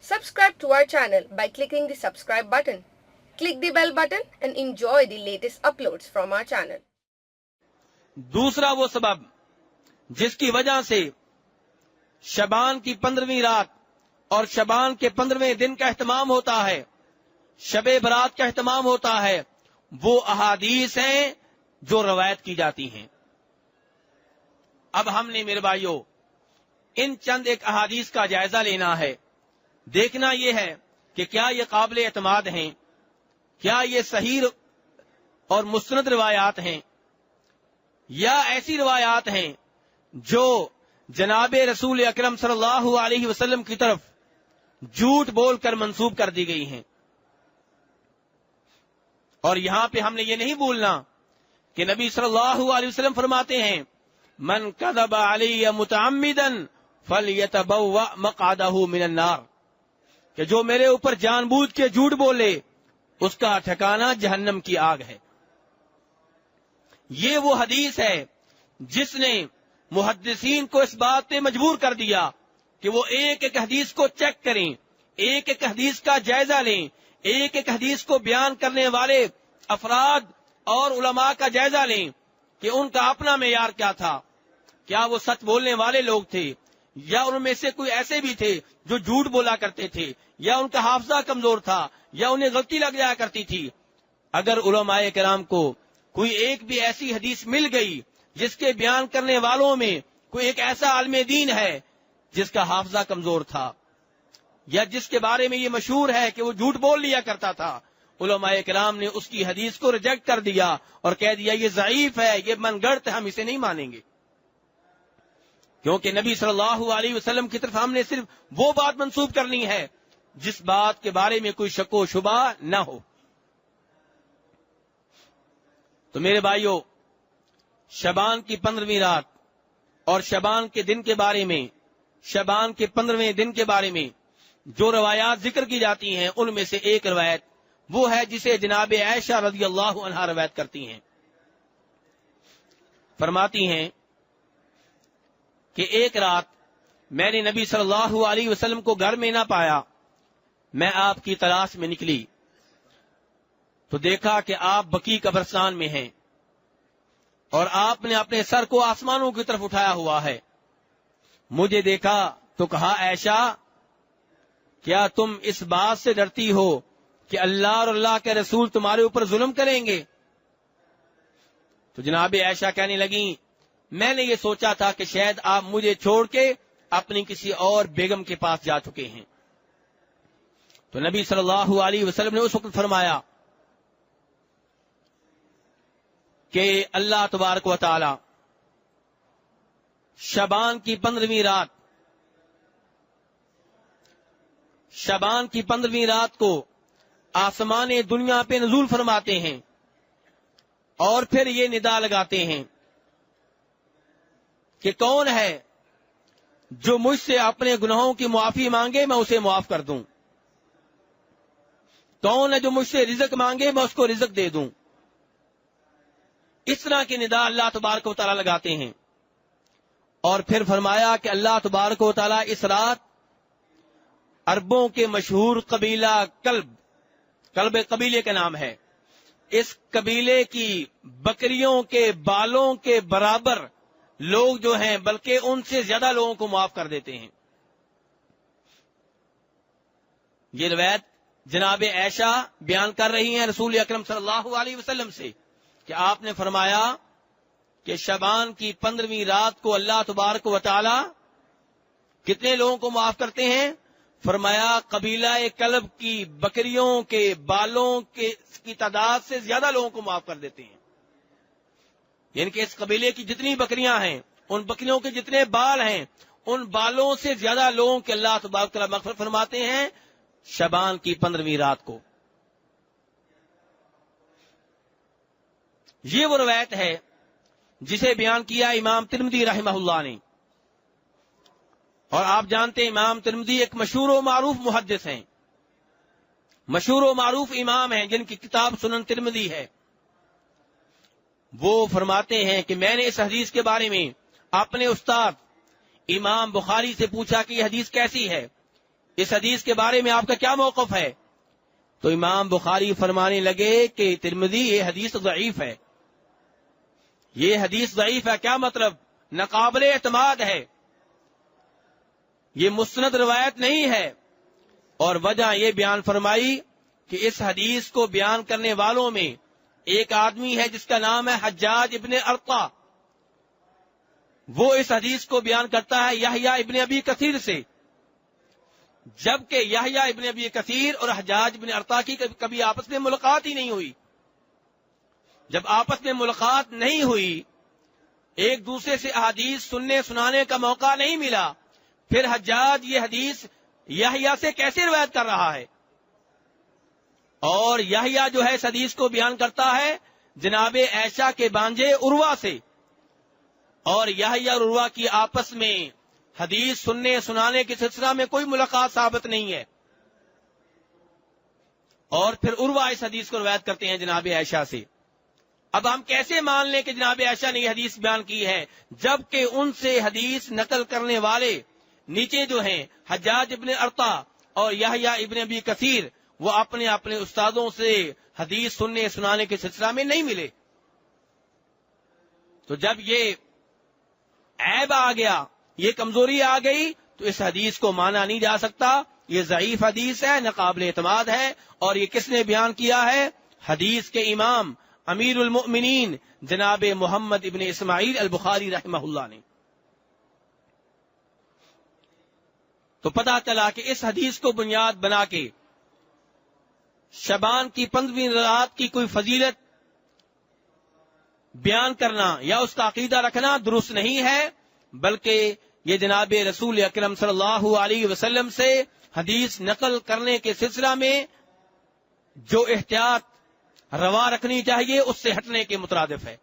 Subscribe to our channel by clicking the subscribe button. Click the bell button and enjoy the latest uploads from our channel. दूसरा वो सबब जिसकी वजह से शबान की 15वीं रात और शबान के 15वें दिन का एहतमाम होता है, शबे बरात का एहतमाम होता है, वो अहादीस हैं जो रवायत की जाती हैं। अब हमने मेरे भाइयों इन चंद एक अहादीस का जायजा लेना है। देखना यह है कि क्या ये काबिल एतमाद हैं, क्या ये सही और मुस्नद रिवायात हैं, या ऐसी रिवायात हैं जो जनाब रसूल अकरम सल्लल्लाहु अलैहि वसल्लम की तरफ झूठ बोलकर मंसूब कर दी गई हैं। और यहां पे हमने ये नहीं भूलना कि नबी सल्लल्लाहु अलैहि वसल्लम फरमाते हैं, मन कज़ब अलैया मुतअम्मिदन फलयतबव्वा मक़अदहु मिनन नार, कि जो मेरे ऊपर जानबूझ के झूठ बोले उसका ठिकाना जहन्नम की आग है। ये वो हदीस है जिसने मुहद्दिसीन को इस बात पे मजबूर कर दिया कि वो एक एक हदीस को चेक करें, एक एक हदीस का जायजा लें, एक एक हदीस को बयान करने वाले अफराद और उलमा का जायजा लें कि उनका अपना मेयार क्या था, क्या वो सच बोलने वाले लोग थे या उनमें से कोई ऐसे भी थे जो झूठ बोला करते थे, या उनका हाफजा कमजोर था, या उन्हें गलती लग जाया करती थी। अगर उलमाए किराम को कोई एक भी ऐसी हदीस मिल गई जिसके बयान करने वालों में कोई एक ऐसा आलिम दीन है जिसका हाफजा कमजोर था, या जिसके बारे में ये मशहूर है कि वो झूठ बोल लिया करता था, उलमाए किराम ने उसकी हदीस को रिजेक्ट कर दिया और कह दिया ये ज़ईफ है, ये मनगढ़ंत है, हम इसे नहीं मानेंगे। क्योंकि नबी सल्लल्लाहु अलैहि वसल्लम की तरफ हमने सिर्फ वो बात मंसूब करनी है जिस बात के बारे में कोई शको शुबा न हो। तो मेरे भाइयों, शबान की 15वीं रात और शबान के दिन के बारे में, शबान के 15वें दिन के बारे में जो रवायात जिक्र की जाती हैं, उनमें से एक रवायत वो है जिसे जनाब आयशा रज़ियल्लाहु अन्हा रवायत करती हैं। फरमाती हैं कि एक रात मैंने नबी सल्लल्लाहु अलैहि वसल्लम को घर में ना पाया, मैं आपकी तलाश में निकली तो देखा कि आप बकी कब्रिस्तान में हैं और आपने अपने सर को आसमानों की तरफ उठाया हुआ है। मुझे देखा तो कहा, आयशा क्या तुम इस बात से डरती हो कि अल्लाह और अल्लाह के रसूल तुम्हारे ऊपर जुल्म करेंगे? तो जनाब आयशा कहने लगी, मैंने ये सोचा था कि शायद आप मुझे छोड़ के अपनी किसी और बेगम के पास जा चुके हैं। तो नबी सल्लल्लाहु अलैहि वसल्लम ने उस वक्त फरमाया कि अल्लाह तबारक व तआला शबान की 15वीं रात, शबान की 15वीं रात को आसमान दुनिया पे नजूल फरमाते हैं और फिर ये निदा लगाते हैं कि कौन है जो मुझसे अपने गुनाहों की मुआफी मांगे, मैं उसे मुआफ कर दूं। कौन है जो मुझसे रिज़्क मांगे, मैं उसको रिज़्क दे दूं। इस तरह की निदा अल्लाह तबारक व तआला लगाते हैं। और फिर फरमाया कि अल्लाह तबारक व तआला इस रात अरबों के मशहूर कबीला कल्ब कबीले का नाम है, इस कबीले की बकरियों के बालों के बराबर लोग जो हैं, बल्कि उनसे ज्यादा लोगों को माफ कर देते हैं। ये रवायत जनाब आयशा बयान कर रही हैं रसूल अकरम सल्लल्लाहु अलैहि वसल्लम से कि आपने फरमाया कि शबान की 15वीं रात को अल्लाह तबारक व तआला कितने लोगों को माफ करते हैं? फरमाया कबीला कल्ब की बकरियों के बालों की तादाद से ज्यादा लोगों को माफ कर देते हैं। यानी कि इस कबीले की जितनी बकरियां हैं, उन बकरियों के जितने बाल हैं, उन बालों से ज्यादा लोगों के अल्लाह तबारक व तआला मग़फ़िरत फरमाते हैं शबान की 15वीं रात को। ये वो रवायत है जिसे बयान किया इमाम तिरमिज़ी रहमहुल्लाह ने। और आप जानते हैं इमाम तिरमिज़ी एक मशहूर व मारूफ मुहद्दिस हैं, मशहूर व मारूफ इमाम हैं जिनकी किताब सुनन तिरमिज़ी है। वो फरमाते हैं कि मैंने इस हदीस के बारे में अपने उस्ताद इमाम बुखारी से पूछा कि यह हदीस कैसी है। اس حدیث کے بارے میں آپ کا کیا موقف ہے؟ تو امام بخاری فرمانے لگے کہ ترمذی یہ حدیث ضعیف ہے. یہ حدیث ضعیف ہے کیا مطلب؟ ناقابل اعتماد ہے، یہ مسند روایت نہیں ہے. اور وجہ یہ بیان فرمائی کہ اس حدیث کو بیان کرنے والوں میں ایک آدمی ہے جس کا نام ہے حجاج ابن ارطا. وہ اس حدیث کو بیان کرتا ہے یحییٰ ابن ابی کثیر سے، جبکہ یحییٰ ابن ابی کثیر اور حجاج ابن ارطا کی کبھی آپس میں ملاقات ہی نہیں ہوئی. جب آپس میں ملاقات نہیں ہوئی، ایک دوسرے سے احادیث سننے سنانے کا موقع نہیں ملا، پھر حجاج یہ حدیث یحییٰ سے کیسے روایت کر رہا ہے؟ اور یحییٰ جو ہے اس حدیث کو بیان کرتا ہے جناب عائشہ کے بانجے عروہ سے، اور یحییٰ اور عروہ کی آپس میں حدیث سننے سنانے کے سلسلہ میں کوئی ملاقات ثابت نہیں ہے. اور پھر عروہ اس حدیث کو روایت کرتے ہیں جناب عائشہ سے. اب ہم کیسے مان لیں کہ جناب عائشہ نے یہ حدیث بیان کی ہے، جبکہ ان سے حدیث نقل کرنے والے نیچے جو ہیں حجاج ابن ارطا اور یحییٰ ابن ابی کثیر، وہ اپنے اپنے استادوں سے حدیث سننے سنانے کے سلسلہ میں نہیں ملے. تو جب یہ عیب آ گیا، یہ کمزوری آ گئی، تو اس حدیث کو مانا نہیں جا سکتا. یہ ضعیف حدیث ہے، ناقابل اعتماد ہے. اور یہ کس نے بیان کیا ہے؟ حدیث کے امام امیر المؤمنین جناب محمد ابن اسماعیل البخاری رحمہ اللہ نے. تو پتہ چلا کہ اس حدیث کو بنیاد بنا کے شعبان کی 15ویں رات کی کوئی فضیلت بیان کرنا یا اس کا عقیدہ رکھنا درست نہیں ہے، بلکہ یہ جناب رسول اکرم صلی اللہ علیہ وسلم سے حدیث نقل کرنے کے سلسلہ میں جو احتیاط روا رکھنی چاہیے اس سے ہٹنے کے مترادف ہے.